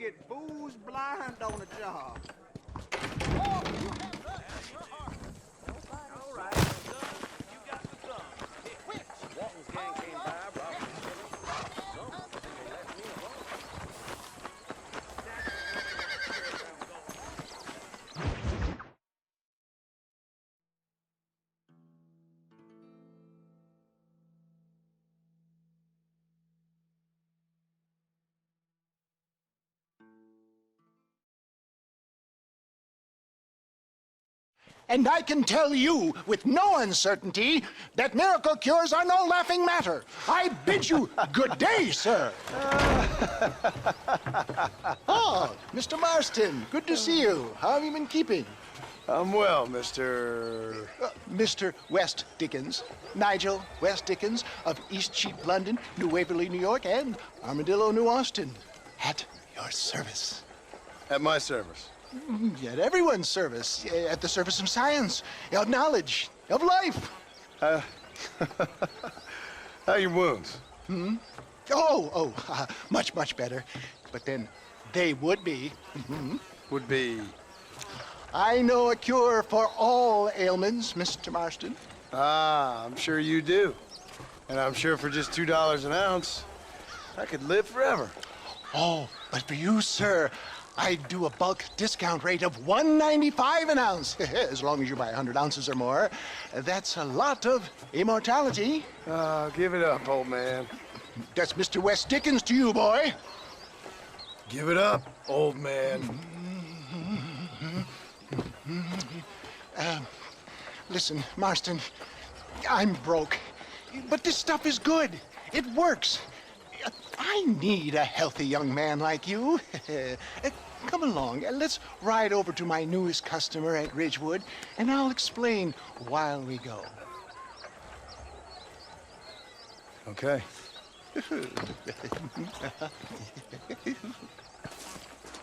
get booze blind on a job. All right, you got the thumb. Walton's gang came by, robbed some. They left me alone. And I can tell you with no uncertainty that miracle cures are no laughing matter. I bid you good day, sir. Oh, Mr. Marston, good to see you. How have you been keeping? I'm well, Mr. Mr. West Dickens, Nigel West Dickens of Eastcheap, London, New Waverly, New York, and Armadillo, New Austin. At your service. At my service. At everyone's service. At the service of science, of knowledge, of life. How are your wounds? Much, much better. But then they would be. Would be... I know a cure for all ailments, Mr. Marston. Ah, I'm sure you do. And I'm sure for just $2 an ounce, I could live forever. Oh, but for you, sir, I'd do a bulk discount rate of $1.95 an ounce, as long as you buy 100 ounces or more. That's a lot of immortality. Give it up, old man. That's Mr. West Dickens to you, boy. Give it up, old man. Listen, Marston, I'm broke, but this stuff is good. It works. I need a healthy young man like you. Come along, let's ride over to my newest customer at Ridgewood, and I'll explain while we go. Okay.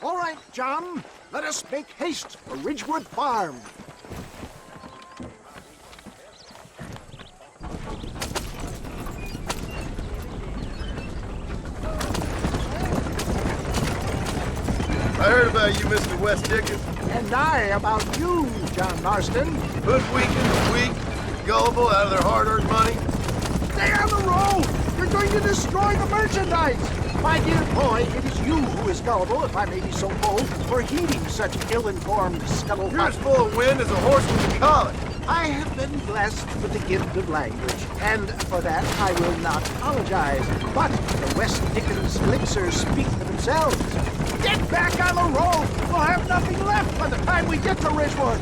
All right, John, let us make haste for Ridgewood Farm. I heard about you, Mr. West Dickens. And I about you, John Marston. Hoodwinking the weak, gullible out of their hard-earned money. Stay on the road! You're going to destroy the merchandise! My dear boy, it is you who is gullible, if I may be so bold, for heeding such ill-informed scuttlebutt. You're as full of wind as a horse when you call it. I have been blessed with the gift of language, and for that I will not apologize. But the West Dickens elixirs speak for themselves. Get back on the road! We'll have nothing left by the time we get to Ridgewood.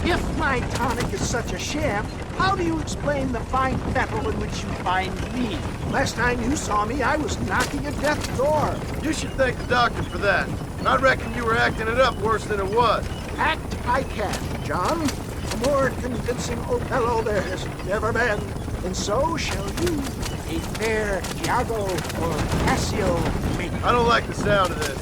If my tonic is such a sham, how do you explain the fine fettle in which you find me? Last time you saw me, I was knocking at death's door. You should thank the doctor for that. And I reckon you were acting it up worse than it was. Act I can, John. A more convincing Othello there has never been. And so shall you, a fair Iago or Cassio make. I don't like the sound of this.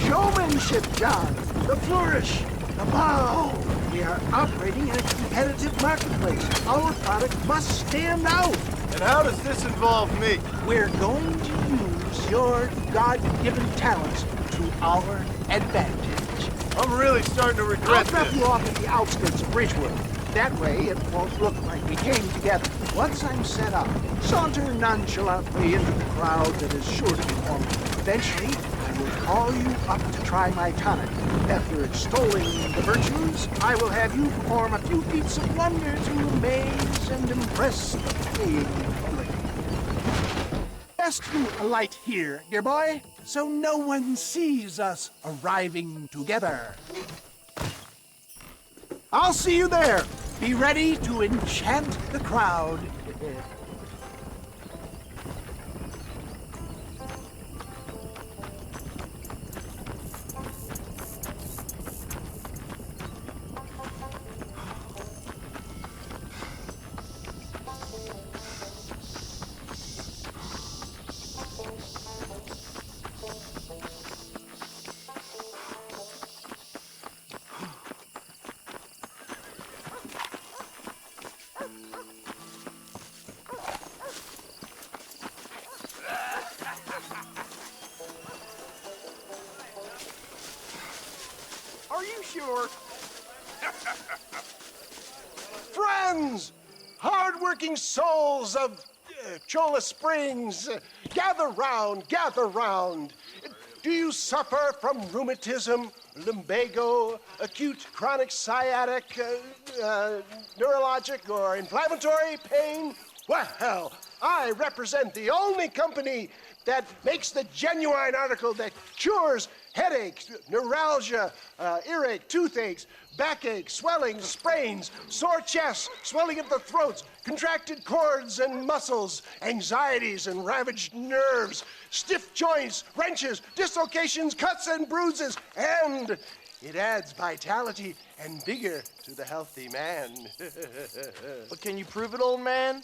Showmanship, John. The flourish, the bow. We are operating in a competitive marketplace. Our product must stand out. And how does this involve me? We're going to use your God-given talents to our advantage. I'm really starting to I'll regret drop this. you off at the outskirts of Ridgewood. That way, it won't look like we came together. Once I'm set up, saunter nonchalantly into the crowd that is sure to be forming. Eventually, I will call you up to try my tonic. After extolling the virtues, I will have you perform a few feats of wonder to amaze and impress the paying public. Best to alight here, dear boy, so no one sees us arriving together. I'll see you there. Be ready to enchant the crowd. Friends, hard-working souls of Cholla Springs, gather round, gather round. Do you suffer from rheumatism, lumbago, acute chronic sciatic, neurologic, or inflammatory pain? Well, I represent the only company that makes the genuine article that cures headaches, neuralgia, earache, toothaches, backache, swelling, sprains, sore chests, swelling of the throats, contracted cords and muscles, anxieties and ravaged nerves, stiff joints, wrenches, dislocations, cuts and bruises, and it adds vitality and vigor to the healthy man. But can you prove it, old man?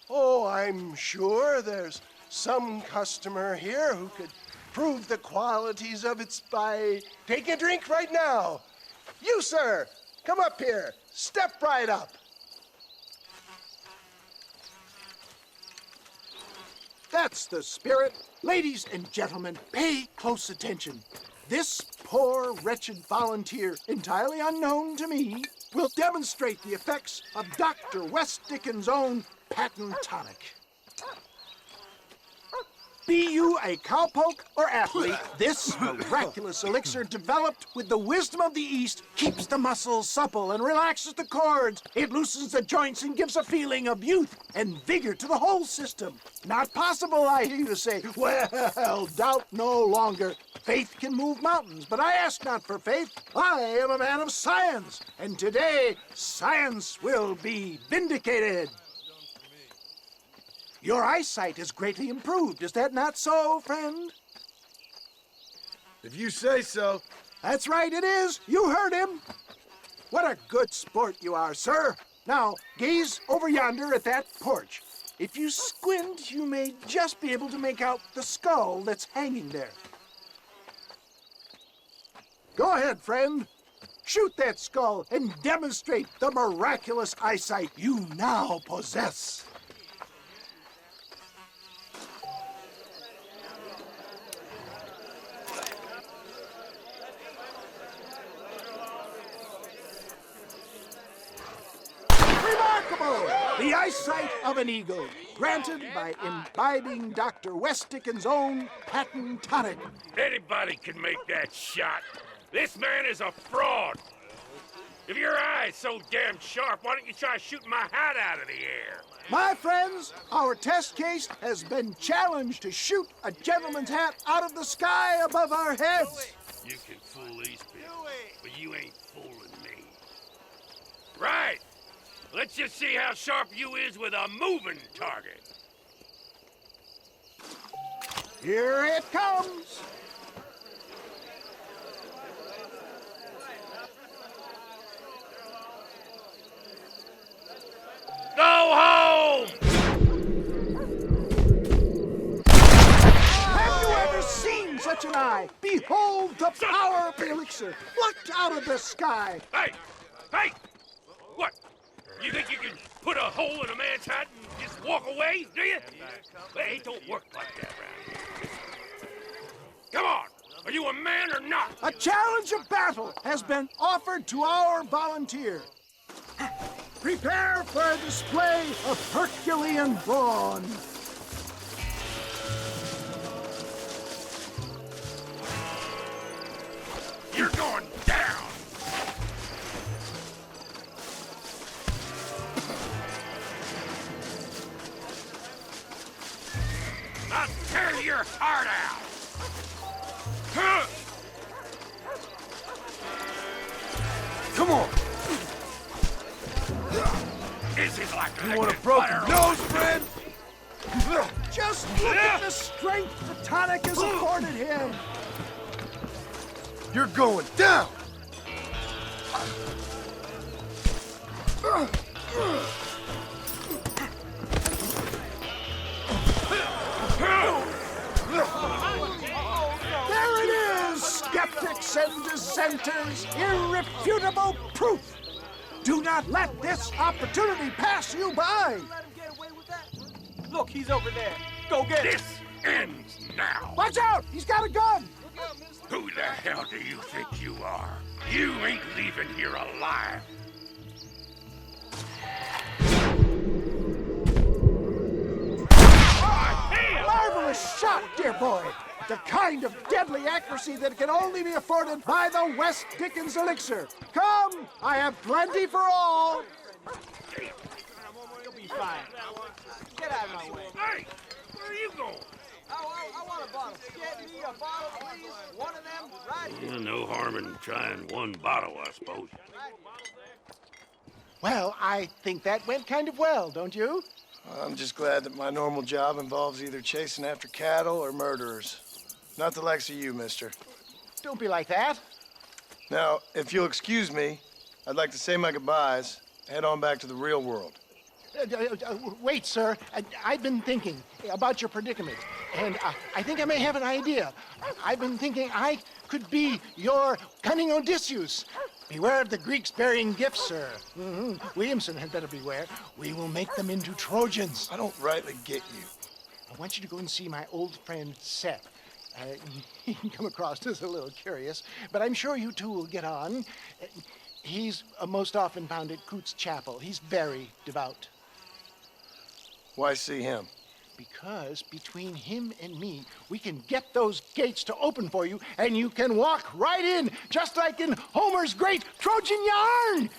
Oh, I'm sure there's some customer here who could prove the qualities of it by taking a drink right now. You, sir, come up here. Step right up. That's the spirit. Ladies and gentlemen, pay close attention. This poor, wretched volunteer, entirely unknown to me, will demonstrate the effects of Dr. West Dickens' own patent tonic. Be you a cowpoke or athlete, this miraculous elixir developed with the wisdom of the East keeps the muscles supple and relaxes the cords. It loosens the joints and gives a feeling of youth and vigor to the whole system. Not possible, I hear you say. Well, doubt no longer. Faith can move mountains, but I ask not for faith. I am a man of science, and today science will be vindicated. Your eyesight is greatly improved. Is that not so, friend? If you say so. That's right, it is. You heard him. What a good sport you are, sir. Now, gaze over yonder at that porch. If you squint, you may just be able to make out the skull that's hanging there. Go ahead, friend. Shoot that skull and demonstrate the miraculous eyesight you now possess. The eyesight of an eagle, granted by imbibing Dr. West Dickens' own patent tonic. Anybody can make that shot. This man is a fraud. If your eye's so damn sharp, why don't you try shooting my hat out of the air? My friends, our test case has been challenged to shoot a gentleman's hat out of the sky above our heads. You can fool these people, but you ain't fooling me. Right. Let's just see how sharp you is with a moving target. Here it comes. Go home! Have you ever seen such an eye? Behold the power of the elixir, plucked out of the sky. Hey! Hey! What? You think you can put a hole in a man's hat and just walk away, do you? Well, it don't work like that around here. Come on! Are you a man or not? A challenge of battle has been offered to our volunteer. Prepare for a display of Herculean brawn. You're going down! I'll tear your heart out! Huh. Come on. This is like You want a broken nose, friend? Just look at the strength the tonic has afforded him. You're going down. There it is, skeptics and dissenters, irrefutable proof. Do not let this opportunity pass you by. Look, he's over there. Go get him. This ends now! Watch out, he's got a gun. Who the hell do you think you are? You ain't leaving here alive. boy. The kind of deadly accuracy that can only be afforded by the West Dickens elixir. Come, I have plenty for all. You'll be fine. Get out of my way. Hey, where are you going? I want a bottle. Get me a bottle, please. One of them right here. No harm in trying one bottle, I suppose. Well, I think that went kind of well, don't you? I'm just glad that my normal job involves either chasing after cattle or murderers. Not the likes of you, mister. Don't be like that. Now, if you'll excuse me, I'd like to say my goodbyes, head on back to the real world. Wait, sir. I've been thinking about your predicament, and I think I may have an idea. I've been thinking I could be your cunning Odysseus. Beware of the Greeks burying gifts, sir. Williamson had better beware. We will make them into Trojans. I don't rightly get you. I want you to go and see my old friend Seth. He can come across as a little curious, but I'm sure you two will get on. He's most often found at Coots Chapel. He's very devout. Why see him? Because between him and me, we can get those gates to open for you, and you can walk right in, just like in Homer's great Trojan yarn!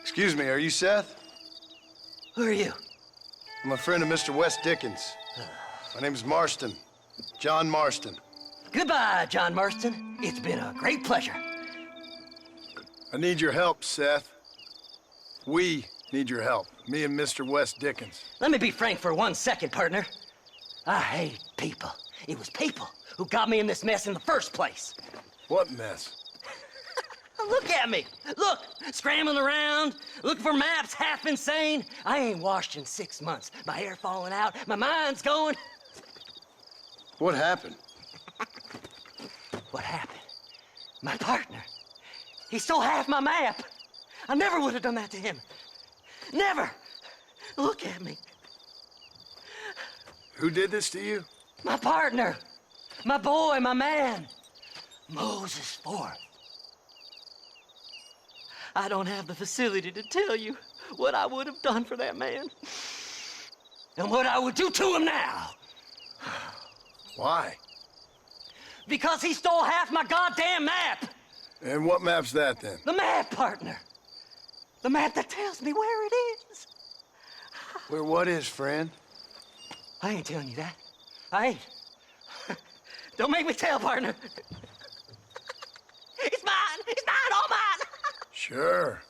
Excuse me, are you Seth? Who are you? I'm a friend of Mr. West Dickens. My name is Marston. John Marston. Goodbye, John Marston. It's been a great pleasure. I need your help, Seth. We need your help. Me and Mr. West Dickens. Let me be frank for 1 second, partner. I hate people. It was people who got me in this mess in the first place. What mess? Look at me. Look, scrambling around, looking for maps, half insane. I ain't washed in 6 months. My hair falling out, my mind's going. What happened? What happened? My partner. He stole half my map. I never would have done that to him. Never. Look at me. Who did this to you? My partner. My boy, my man. Moses Ford. I don't have the facility to tell you what I would have done for that man. And what I would do to him now. Why? Because he stole half my goddamn map. And what map's that, then? The map, partner. The map that tells me where it is. Where what is, friend? I ain't telling you that. I ain't. Don't make me tell, partner. It's mine. It's mine, all mine. Sure.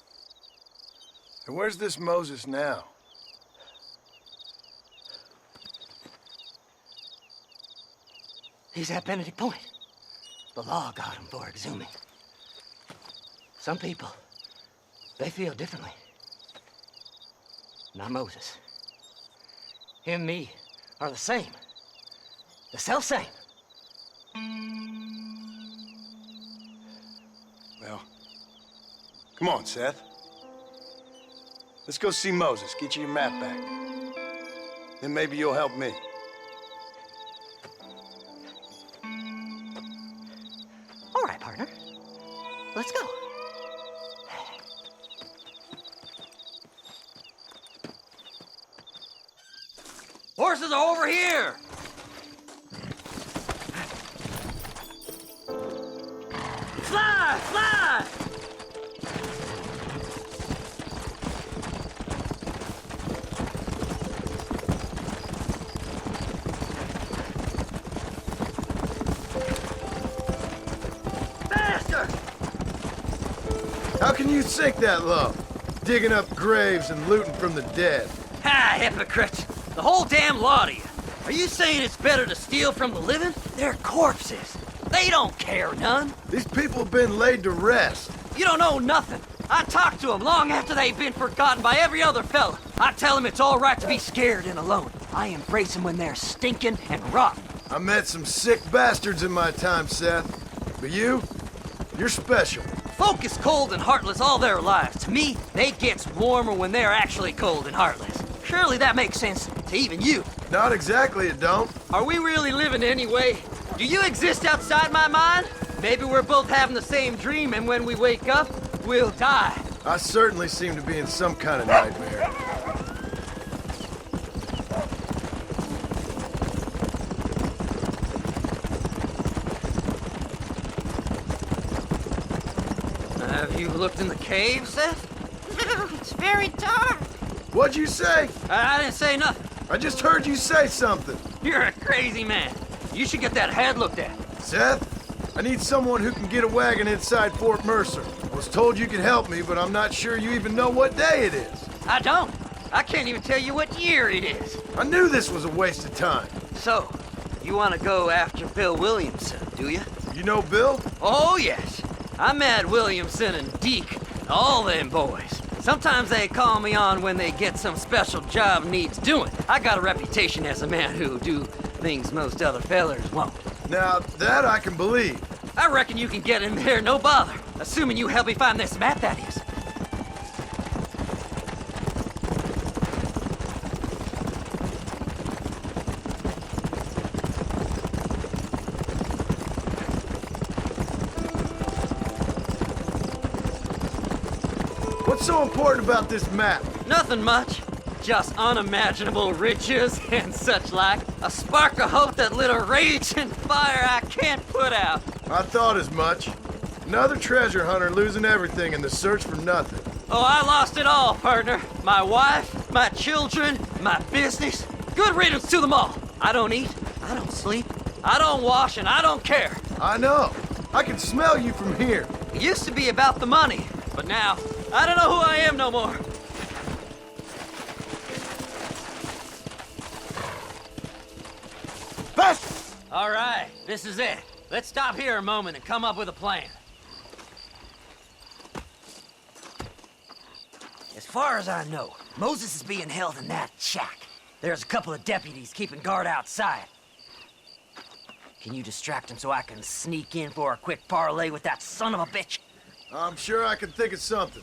And where's this Moses now? He's at Benedict Point. The law got him for exhuming. Some people, they feel differently. Not Moses. Him and me are the same. The self-same. Well, come on, Seth. Let's go see Moses, get you your map back. Then maybe you'll help me. All right, partner. Let's go. Horses are over here! Fly! Fly! How can you sink that low? Digging up graves and looting from the dead. Ha, hypocrites! The whole damn lot of you. Are you saying it's better to steal from the living? They're corpses. They don't care none. These people have been laid to rest. You don't know nothing. I talk to them long after they've been forgotten by every other fella. I tell them it's all right to be scared and alone. I embrace them when they're stinking and rotten. I met some sick bastards in my time, Seth. But you're special. Folk is cold and heartless all their lives. To me, they gets warmer when they're actually cold and heartless. Surely that makes sense to even you. Not exactly, it don't. Are we really living anyway? Do you exist outside my mind? Maybe we're both having the same dream, and when we wake up, we'll die. I certainly seem to be in some kind of nightmare. Have you looked in the cave, Seth? It's very dark. What'd you say? I didn't say nothing. I just heard you say something. You're a crazy man. You should get that head looked at. Seth, I need someone who can get a wagon inside Fort Mercer. I was told you could help me, but I'm not sure you even know what day it is. I don't. I can't even tell you what year it is. I knew this was a waste of time. So, you want to go after Bill Williamson, do you? You know Bill? Oh, yes. I met Williamson and Deke, all them boys. Sometimes they call me on when they get some special job needs doing. I got a reputation as a man who'll do things most other fellers won't. Now, that I can believe. I reckon you can get in there, no bother. Assuming you help me find this map, that is. What's so important about this map? Nothing much. Just unimaginable riches and such like. A spark of hope that lit a raging fire I can't put out. I thought as much. Another treasure hunter losing everything in the search for nothing. Oh, I lost it all, partner. My wife, my children, my business. Good riddance to them all. I don't eat, I don't sleep, I don't wash, and I don't care. I know. I can smell you from here. It used to be about the money, but now, I don't know who I am no more. Best! All right, this is it. Let's stop here a moment and come up with a plan. As far as I know, Moses is being held in that shack. There's a couple of deputies keeping guard outside. Can you distract him so I can sneak in for a quick parlay with that son of a bitch? I'm sure I can think of something.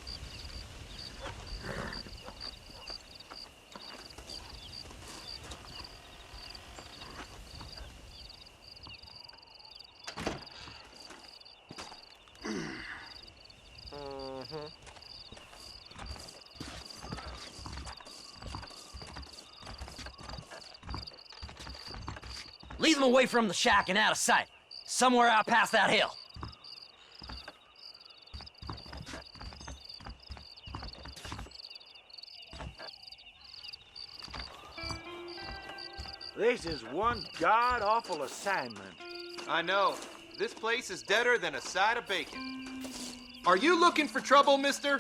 Lead them away from the shack and out of sight. Somewhere out past that hill. This is one god-awful assignment. I know. This place is deader than a side of bacon. Are you looking for trouble, mister?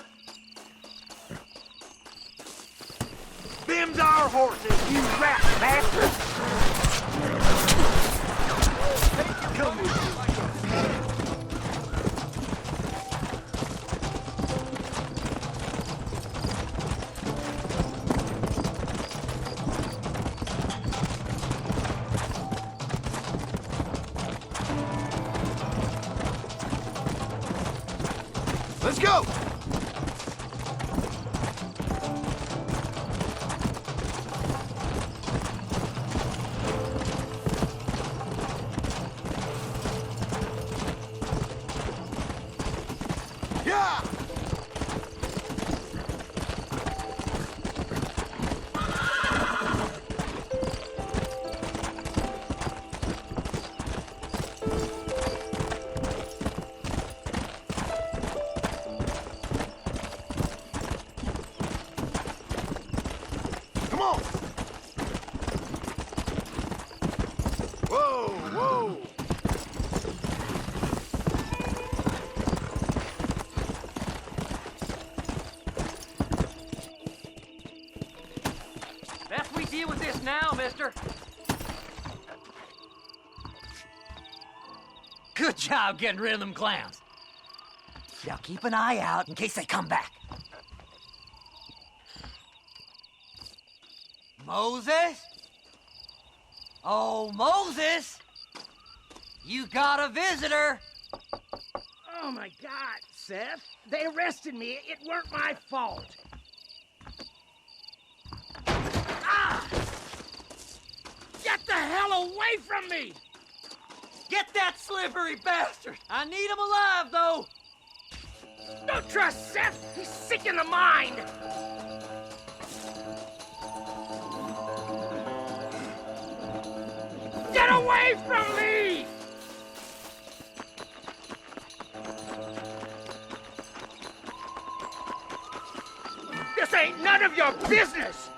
Them's our horses, you rat bastard! Come with me. Let's go! Yeah! Come on! Whoa, whoa! now, mister. Good job getting rid of them clowns. Now keep an eye out in case they come back. Moses? Oh, Moses! You got a visitor! Oh my God, Seth. They arrested me. It weren't my fault. Ah! Get the hell away from me! Get that slippery bastard! I need him alive, though! Don't trust Seth. He's sick in the mind. Get away from me! This ain't none of your business!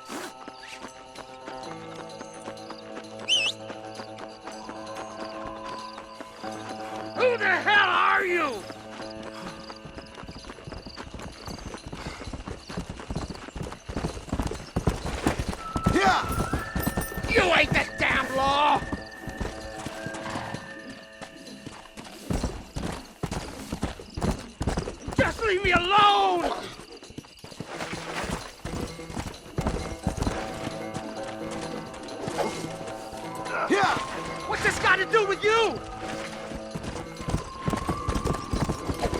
Who the hell are you? Yeah! You ain't the damn law! Just leave me alone! Yeah! What's this got to do with you?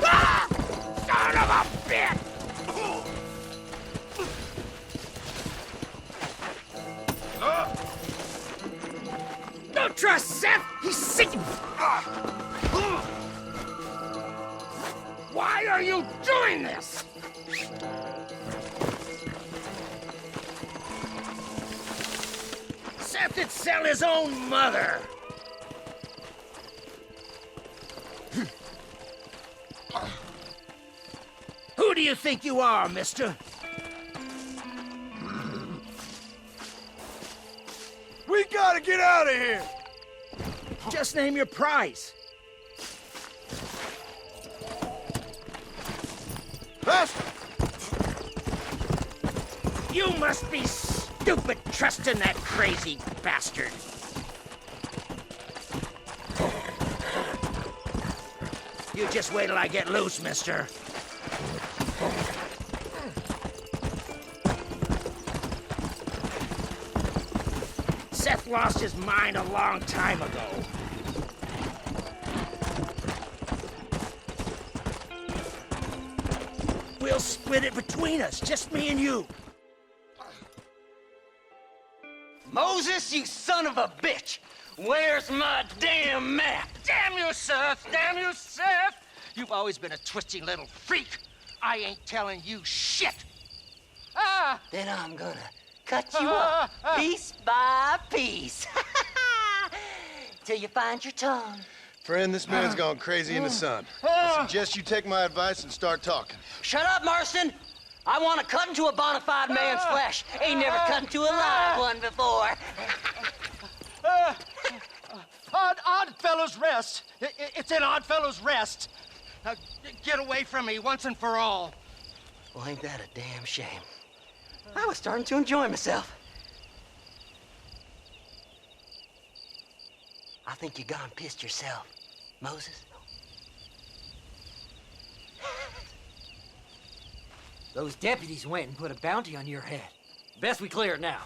Ah! Son of a bitch! Don't trust Seth! He's sick! Why are you doing this? Seth would sell his own mother! Who do you think you are, mister? We gotta get out of here! Just name your price. Faster! You must be stupid trusting that crazy bastard. You just wait till I get loose, mister. Seth lost his mind a long time ago. We'll split it between us, just me and you. Moses, you son of a bitch! Where's my damn map? Damn you, Seth! Damn you, Seth! You've always been a twisty little freak. I ain't telling you shit. Ah! Then I'm gonna cut you up piece by piece. Till you find your tongue. Friend, this man's gone crazy in the sun. I suggest you take my advice and start talking. Shut up, Marston! I want to cut into a bona fide man's flesh. Ain't never cut into a live one before. Oddfellows Rest. It's in Oddfellows Rest. Now, get away from me once and for all. Well, ain't that a damn shame? I was starting to enjoy myself. I think you gone pissed yourself, Moses. Those deputies went and put a bounty on your head. Best we clear it now.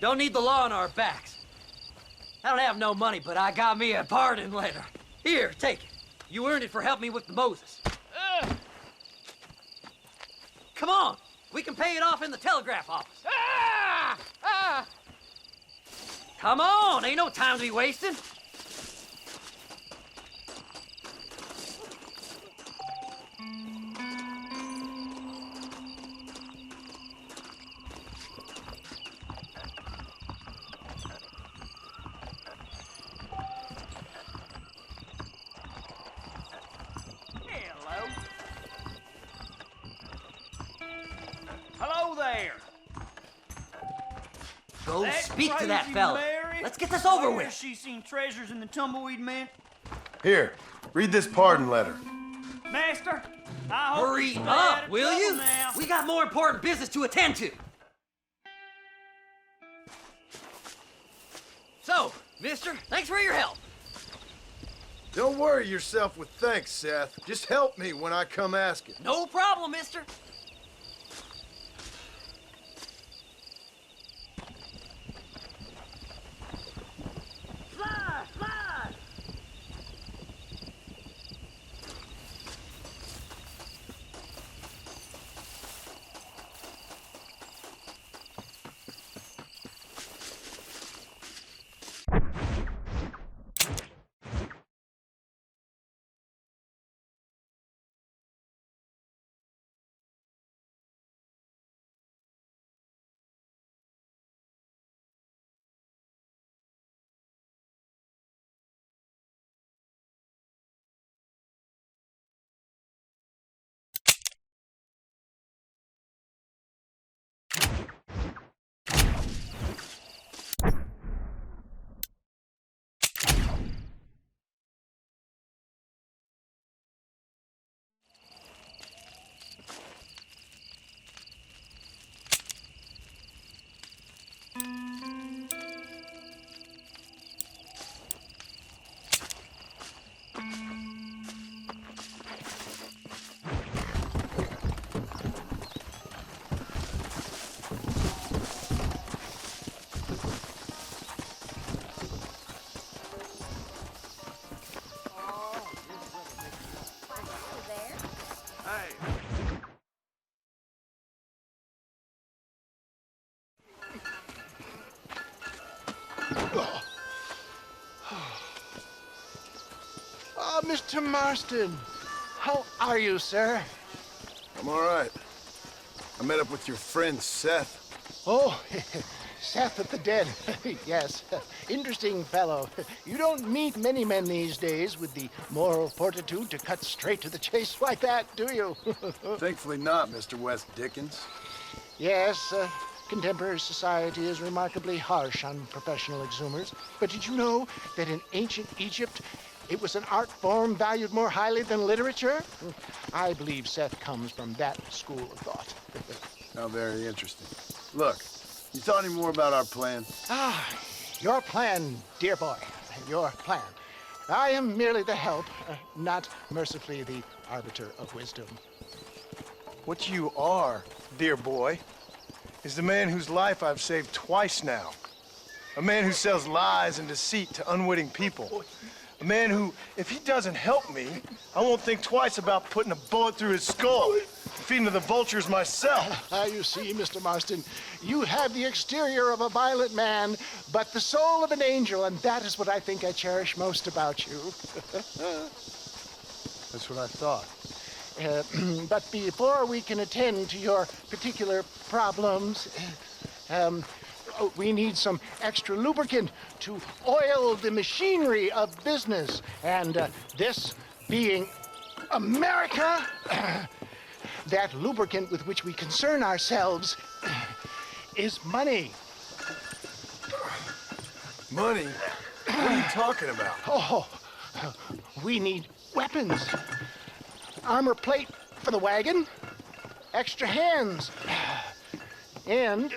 Don't need the law on our backs. I don't have no money, but I got me a pardon letter. Here, take it. You earned it for helping me with the Moses. Come on, we can pay it off in the telegraph office. Come on, ain't no time to be wasting. Hello there. Go That speak to that crazy fella. Mary? Let's get this over Where with. She's seen treasures in the tumbleweed man. Here, read this pardon letter. Master, I hope Hurry you stay up, out of will trouble you? now. We got more important business to attend to. So, mister, thanks for your help. Don't worry yourself with thanks, Seth. Just help me when I come asking. No problem, mister. Slide, slide. Mr. Marston, how are you, sir? I'm all right. I met up with your friend, Seth. Oh, Seth of the Dead. Yes, interesting fellow. You don't meet many men these days with the moral fortitude to cut straight to the chase like that, do you? Thankfully not, Mr. West Dickens. Yes, contemporary society is remarkably harsh on professional exhumers. But did you know that in ancient Egypt, it was an art form valued more highly than literature? I believe Seth comes from that school of thought. How very interesting. Look, you thought any more about our plan? Your plan, dear boy, your plan. I am merely the help, not mercifully the arbiter of wisdom. What you are, dear boy, is the man whose life I've saved twice now. A man who sells lies and deceit to unwitting people. A man who, if he doesn't help me, I won't think twice about putting a bullet through his skull, feeding to the vultures myself. You see, Mr. Marston, you have the exterior of a violent man, but the soul of an angel, and that is what I think I cherish most about you. That's what I thought. But before we can attend to your particular problems, we need some extra lubricant to oil the machinery of business. And this being America, that lubricant with which we concern ourselves is money. Money? What are you talking about? Oh, we need weapons. Armor plate for the wagon, extra hands, and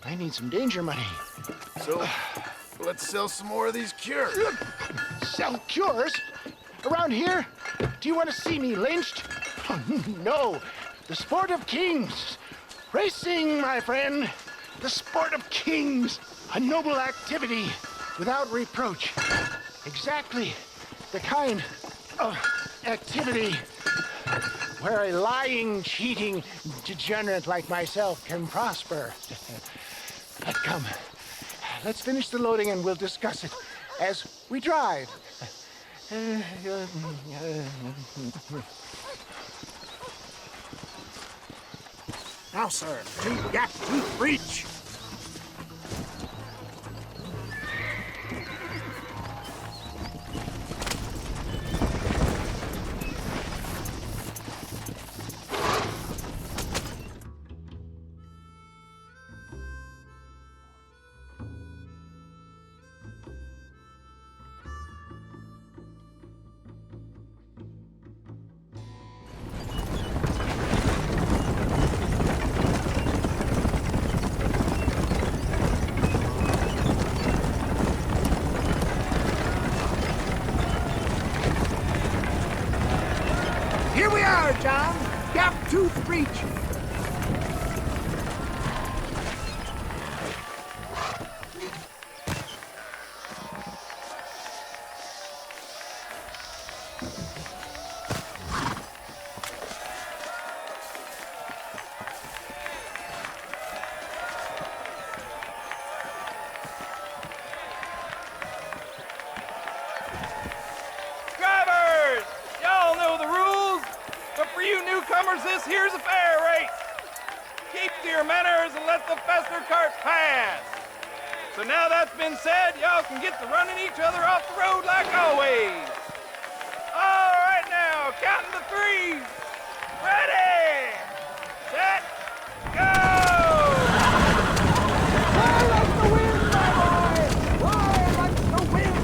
I need some danger money. So, let's sell some more of these cures. Sell cures? Around here? Do you want to see me lynched? Oh, no. The sport of kings. Racing, my friend. The sport of kings. A noble activity without reproach. Exactly the kind of activity where a lying, cheating degenerate like myself can prosper. But come, let's finish the loading and we'll discuss it as we drive. Now, sir, to gap to breach. car, John. Gap tooth breach. Drivers! Y'all know the rules, but for you newcomers, this here's a fair race. Keep to your manners and let the faster cart pass. So now that's been said, y'all can get to running each other off the road like always. All right now, counting to three. Ready, set, go! Fly like the wind, my boy! Fly like the wind!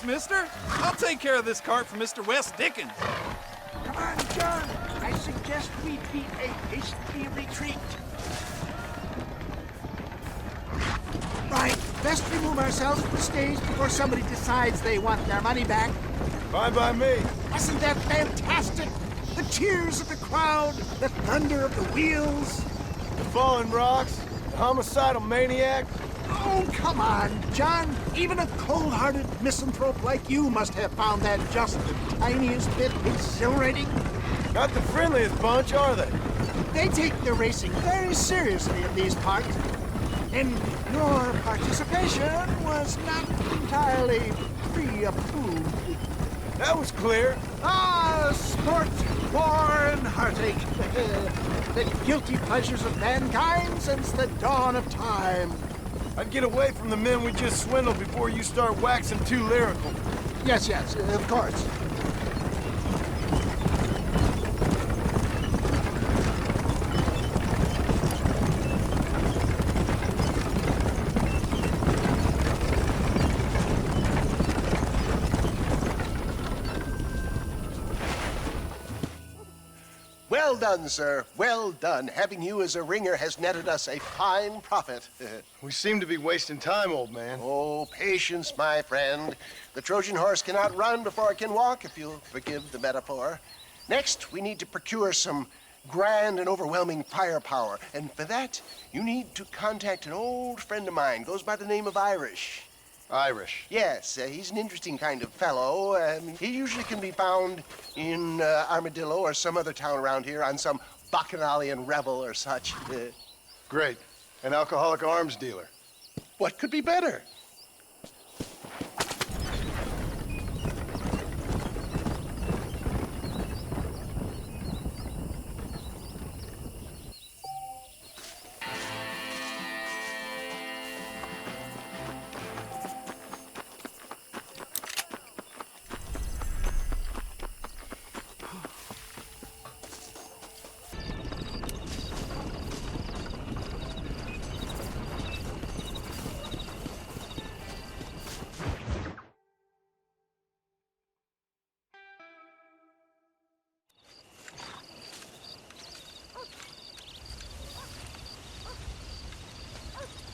Mister. I'll take care of this cart for Mr. Wes Dickens. Come on, John. I suggest we beat a hasty retreat. Right. Best remove ourselves from the stage before somebody decides they want their money back. Fine by me. Wasn't that fantastic? The cheers of the crowd, the thunder of the wheels. The falling rocks, the homicidal maniac. Oh, come on, John. Even a cold-hearted misanthrope like you must have found that just the tiniest bit exhilarating. Not the friendliest bunch, are they? They take their racing very seriously in these parts. And your participation was not entirely pre-approved. That was clear. Ah, sport, war, and heartache. The guilty pleasures of mankind since the dawn of time. I'd get away from the men we just swindled before you start waxing too lyrical. Yes, of course. Well done, sir. Well done. Having you as a ringer has netted us a fine profit. We seem to be wasting time, old man. Oh, patience, my friend. The Trojan horse cannot run before it can walk, if you'll forgive the metaphor. Next, we need to procure some grand and overwhelming firepower. And for that, you need to contact an old friend of mine. Goes by the name of Irish. Irish. Yes, he's an interesting kind of fellow. He usually can be found in Armadillo or some other town around here on some bacchanalian revel or such. Great. An alcoholic arms dealer. What could be better?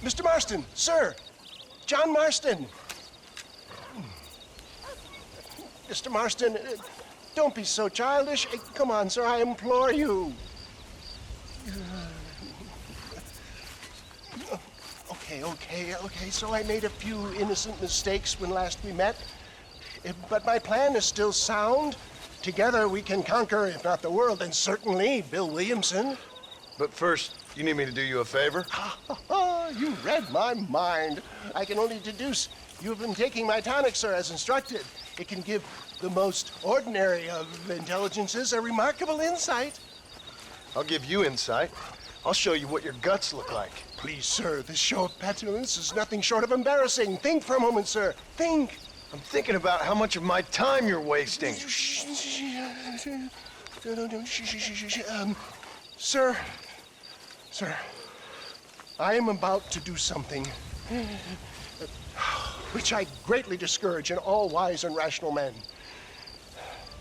Mr. Marston, sir. John Marston. Mr. Marston, don't be so childish. Come on, sir, I implore you. Okay, so I made a few innocent mistakes when last we met. But my plan is still sound. Together we can conquer, if not the world, then certainly Bill Williamson. But first, you need me to do you a favor? You read my mind. I can only deduce you have been taking my tonic, sir, as instructed. It can give the most ordinary of intelligences a remarkable insight. I'll give you insight. I'll show you what your guts look like. Please, sir, this show of petulance is nothing short of embarrassing. Think for a moment, sir. Think. I'm thinking about how much of my time you're wasting. Sir, I am about to do something which I greatly discourage in all wise and rational men.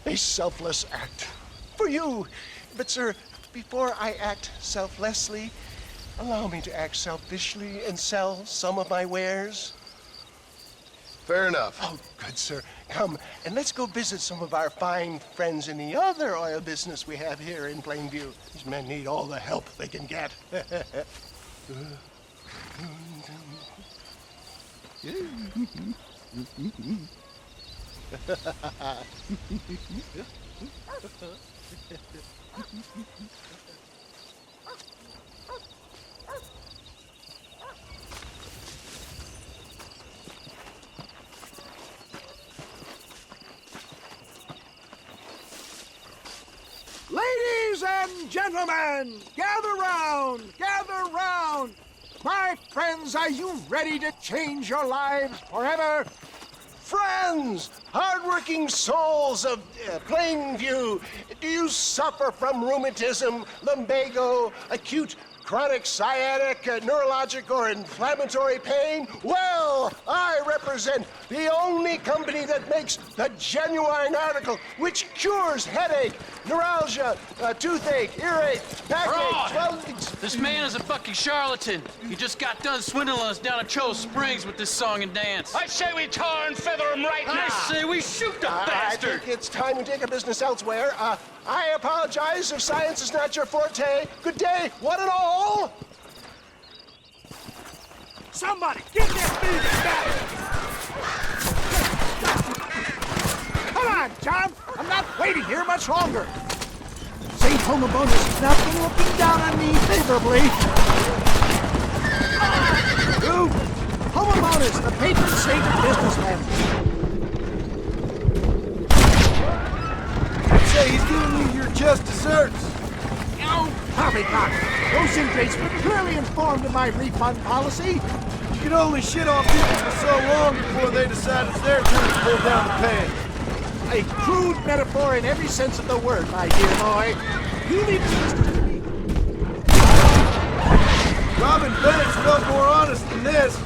A selfless act for you. But, sir, before I act selflessly, allow me to act selfishly and sell some of my wares. Fair enough. Oh, good, sir. Come, and let's go visit some of our fine friends in the other oil business we have here in Plainview. These men need all the help they can get. Ladies and gentlemen, gather round, gather round. My friends, are you ready to change your lives forever? Friends, hardworking souls of Plainview, do you suffer from rheumatism, lumbago, acute chronic sciatic, neurologic, or inflammatory pain? Well, I represent the only company that makes the genuine article which cures headache, neuralgia, toothache, earache, backache, swelling. This man is a fucking charlatan. He just got done swindling us down at Cho Springs with this song and dance. I say we tar and feather him right now. I say we shoot the I bastard. think it's time we take our business elsewhere. I apologize if science is not your forte. Good day, one and all. Somebody, get this thing back! Come on, John! I'm not waiting here much longer. St. Homobonus has not been looking down on me favorably. Who? Homobonus, the patron saint of businessmen. I'd say he's giving you your just desserts. No, poppycock. Those ingrates were clearly informed of my refund policy. You can only shit on people for so long before they decide it's their turn to pull down the pants. A crude metaphor in every sense of the word, my dear boy. You leave this to me. Robin Bennett's felt more honest than this.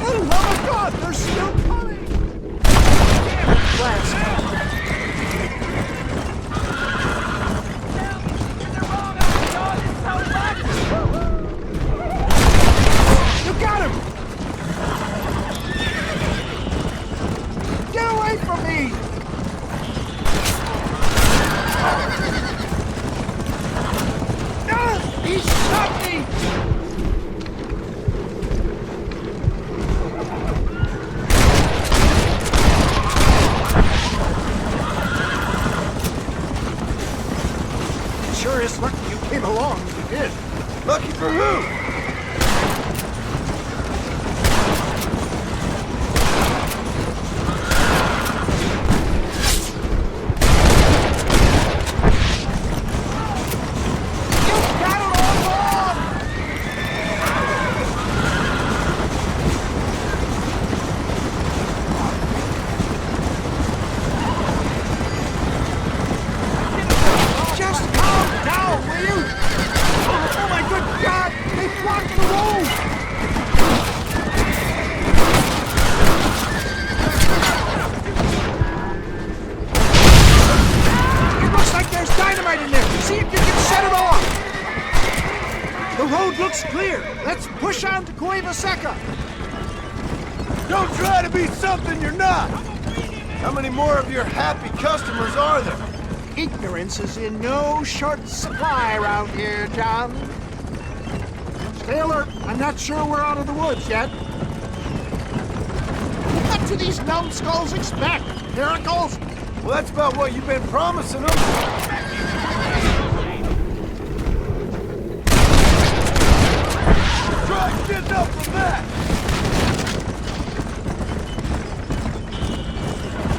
Oh, my God, they're still coming! Damn it, Glass. Sure is lucky you came along when you did. Lucky for who? Don't try to be something you're not! How many more of your happy customers are there? Ignorance is in no short supply around here, John. Stay alert. I'm not sure we're out of the woods yet. What do these numbskulls expect? Miracles? Well, that's about what you've been promising them. Try getting up from that!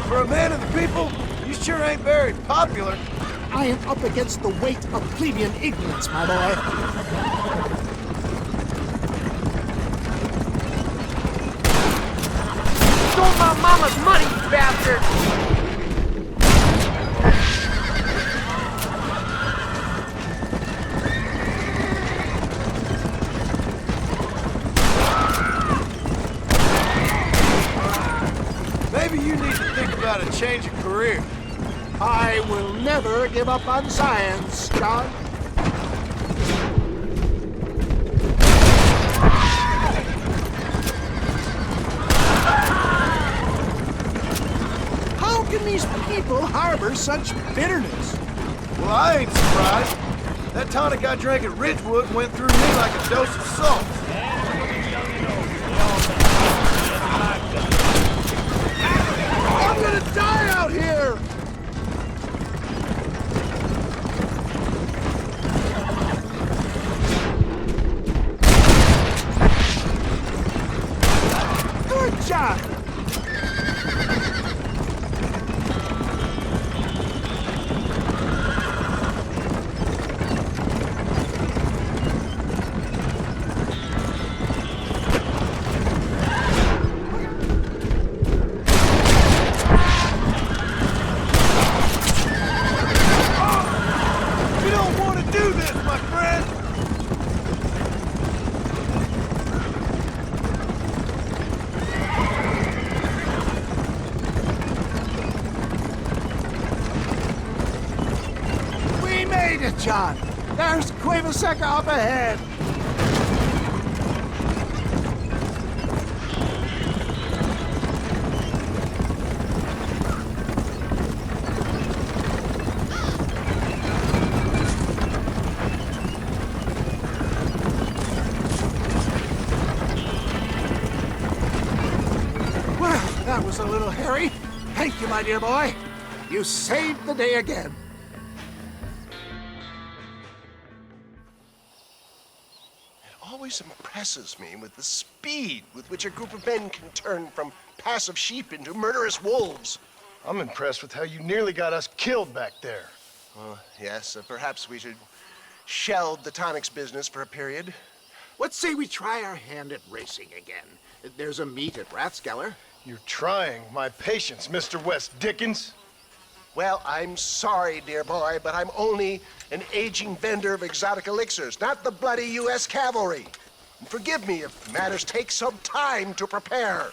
For a man of the people, you sure ain't very popular. I am up against the weight of plebeian ignorance, my boy. Stole my mama's money, you bastard! Maybe you need to think about a change of career. I will never give up on science, John. How can these people harbor such bitterness? Well, I ain't surprised. That tonic I drank at Ridgewood went through me like a dose of salt. I'm gonna die out here! Good job! John, there's Cueva up ahead. Well, that was a little hairy. Thank you, my dear boy. You saved the day again. Always impresses me with the speed with which a group of men can turn from passive sheep into murderous wolves. I'm impressed with how you nearly got us killed back there. Well, yes, perhaps we should shelve the tonics business for a period. Let's say we try our hand at racing again. There's a meet at Rathskeller. You're trying my patience, Mr. West Dickens. Well, I'm sorry, dear boy, but I'm only an aging vendor of exotic elixirs, not the bloody U.S. cavalry. And forgive me if matters take some time to prepare.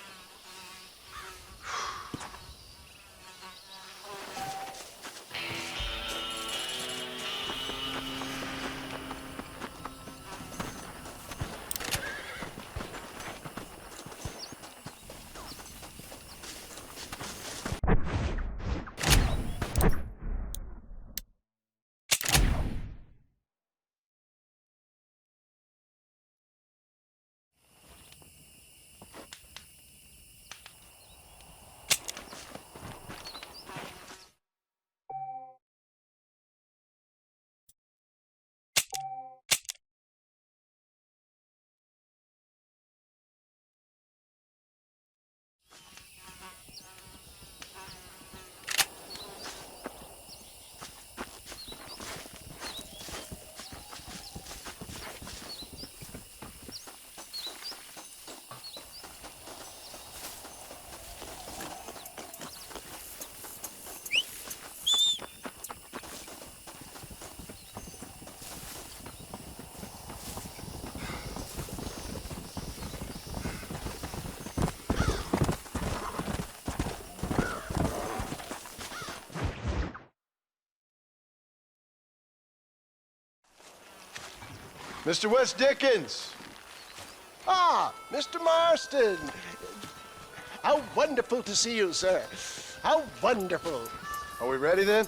Mr. West Dickens! Ah, Mr. Marston. How wonderful to see you, sir. How wonderful. Are we ready then?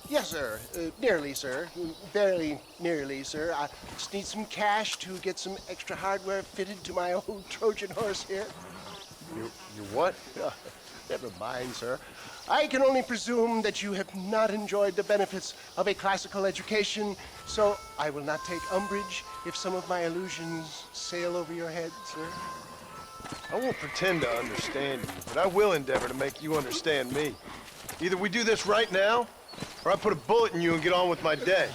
Yes, sir. Nearly, sir. Very nearly, sir. I just need some cash to get some extra hardware fitted to my old Trojan horse here. You what? Never mind, sir. I can only presume that you have not enjoyed the benefits of a classical education, so I will not take umbrage if some of my allusions sail over your head, sir. I won't pretend to understand you, but I will endeavor to make you understand me. Either we do this right now, or I put a bullet in you and get on with my day.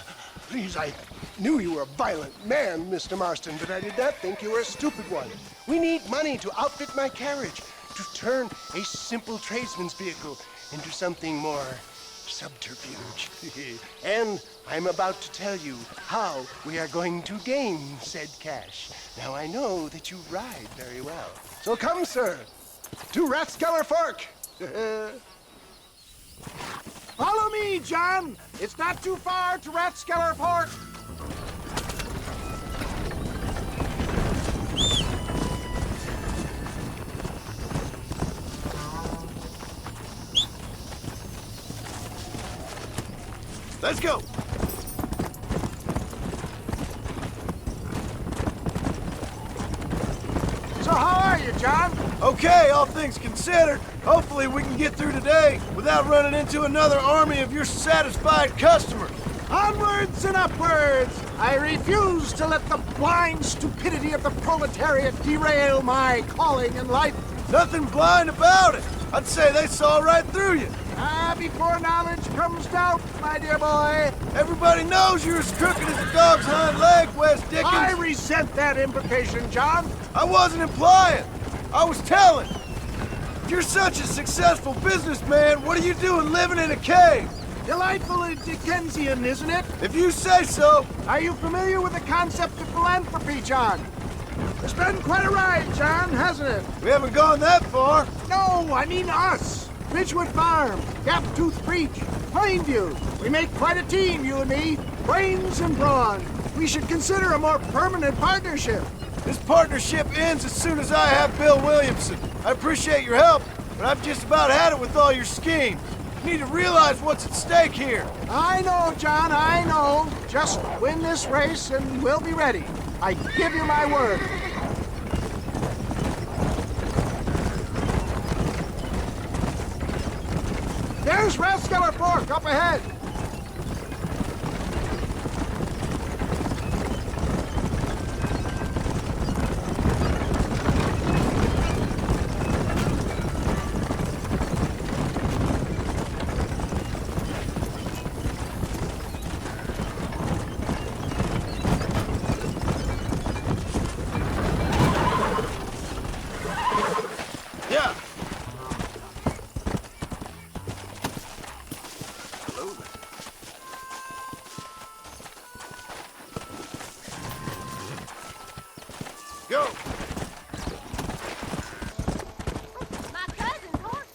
Please, I knew you were a violent man, Mr. Marston, but I did not think you were a stupid one. We need money to outfit my carriage, to turn a simple tradesman's vehicle into something more subterfuge. And I'm about to tell you how we are going to gain said cash. Now, I know that you ride very well. So come, sir, to Rathskeller Fork. Follow me, John. It's not too far to Rathskeller Fork. Let's go! So how are you, John? Okay, all things considered. Hopefully we can get through today without running into another army of your satisfied customers. Onwards and upwards! I refuse to let the blind stupidity of the proletariat derail my calling in life. Nothing blind about it. I'd say they saw right through you. Before knowledge comes doubt, my dear boy. Everybody knows you're as crooked as a dog's hind leg, West Dickens. I resent that implication, John. I wasn't implying. I was telling. If you're such a successful businessman, what are you doing living in a cave? Delightfully Dickensian, isn't it? If you say so. Are you familiar with the concept of philanthropy, John? It's been quite a ride, John, hasn't it? We haven't gone that far. No, I mean us. Ridgewood Farm, Gaptooth Breach, Plainview. We make quite a team, you and me. Brains and brawn. We should consider a more permanent partnership. This partnership ends as soon as I have Bill Williamson. I appreciate your help, but I've just about had it with all your schemes. You need to realize what's at stake here. I know, John, I know. Just win this race and we'll be ready. I give you my word. There's Rathskeller Fork up ahead. Yeah. Go! My cousin's horse.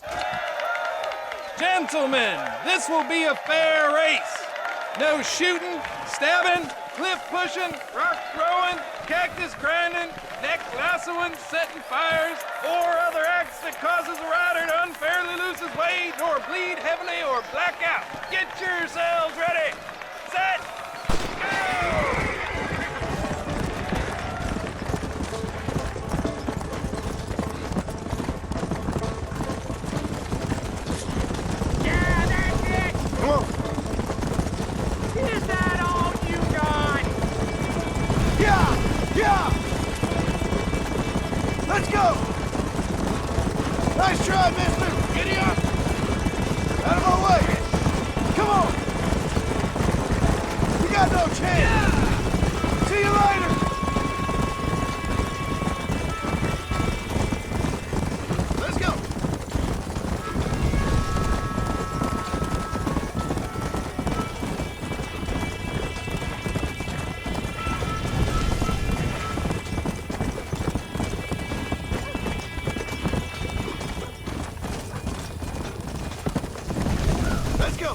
Gentlemen, this will be a fair race. No shooting, stabbing, cliff pushing, rock throwing, cactus grinding, neck lassoing, setting fires, or other acts that causes a rider to unfairly lose his way, nor bleed heavily or black out. Get yourselves ready. Set. Go! Yeah, that's it! Come on! Is that all you got? Yeah! Yeah! Let's go! Nice try, mister! Giddy up! Out of our way! Come on! We got no chance! See you later! Let's go! Let's go!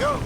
Go!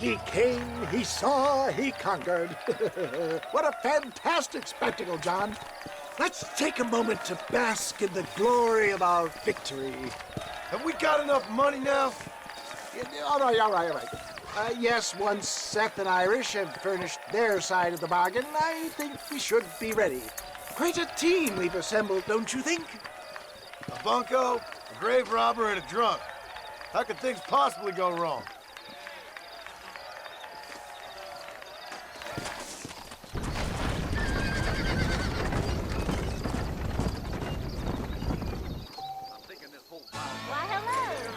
He came, he saw, he conquered. What a fantastic spectacle, John. Let's take a moment to bask in the glory of our victory. Have we got enough money now? All right. Yes, once Seth and Irish have furnished their side of the bargain, I think we should be ready. Quite a team we've assembled, don't you think? A bunco, a grave robber, and a drunk. How could things possibly go wrong? Why, hello.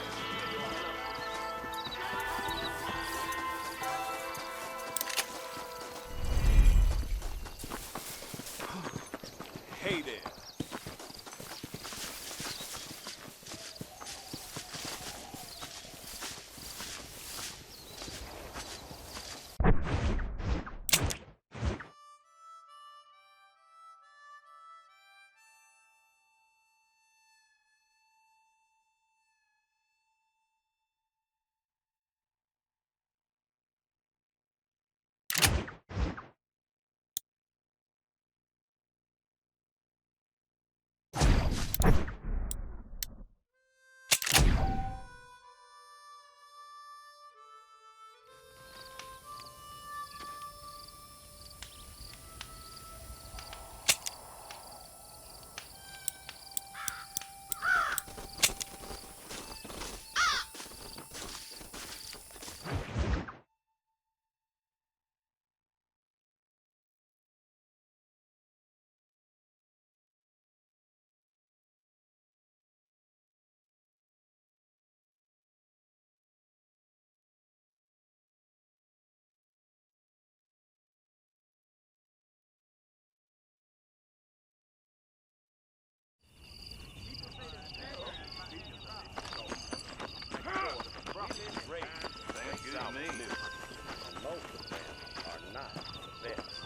Hey there.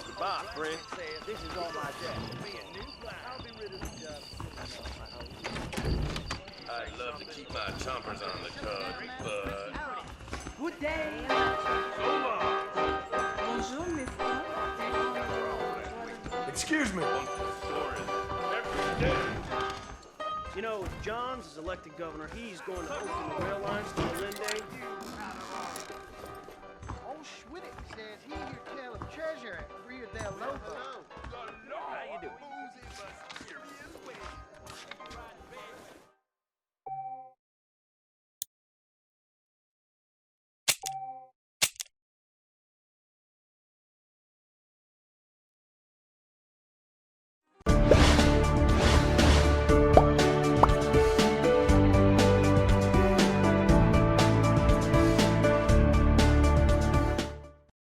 Goodbye, friend. This is all my job. I'll be rid of the job. I'd love to keep my chompers on the cut, but... Good day. Bonjour, mister. Excuse me. You know, if Johns is elected governor, he's going to open the rail lines to Melinda. Old Schwinnick says he hear tell of treasure at Rio del Lobo.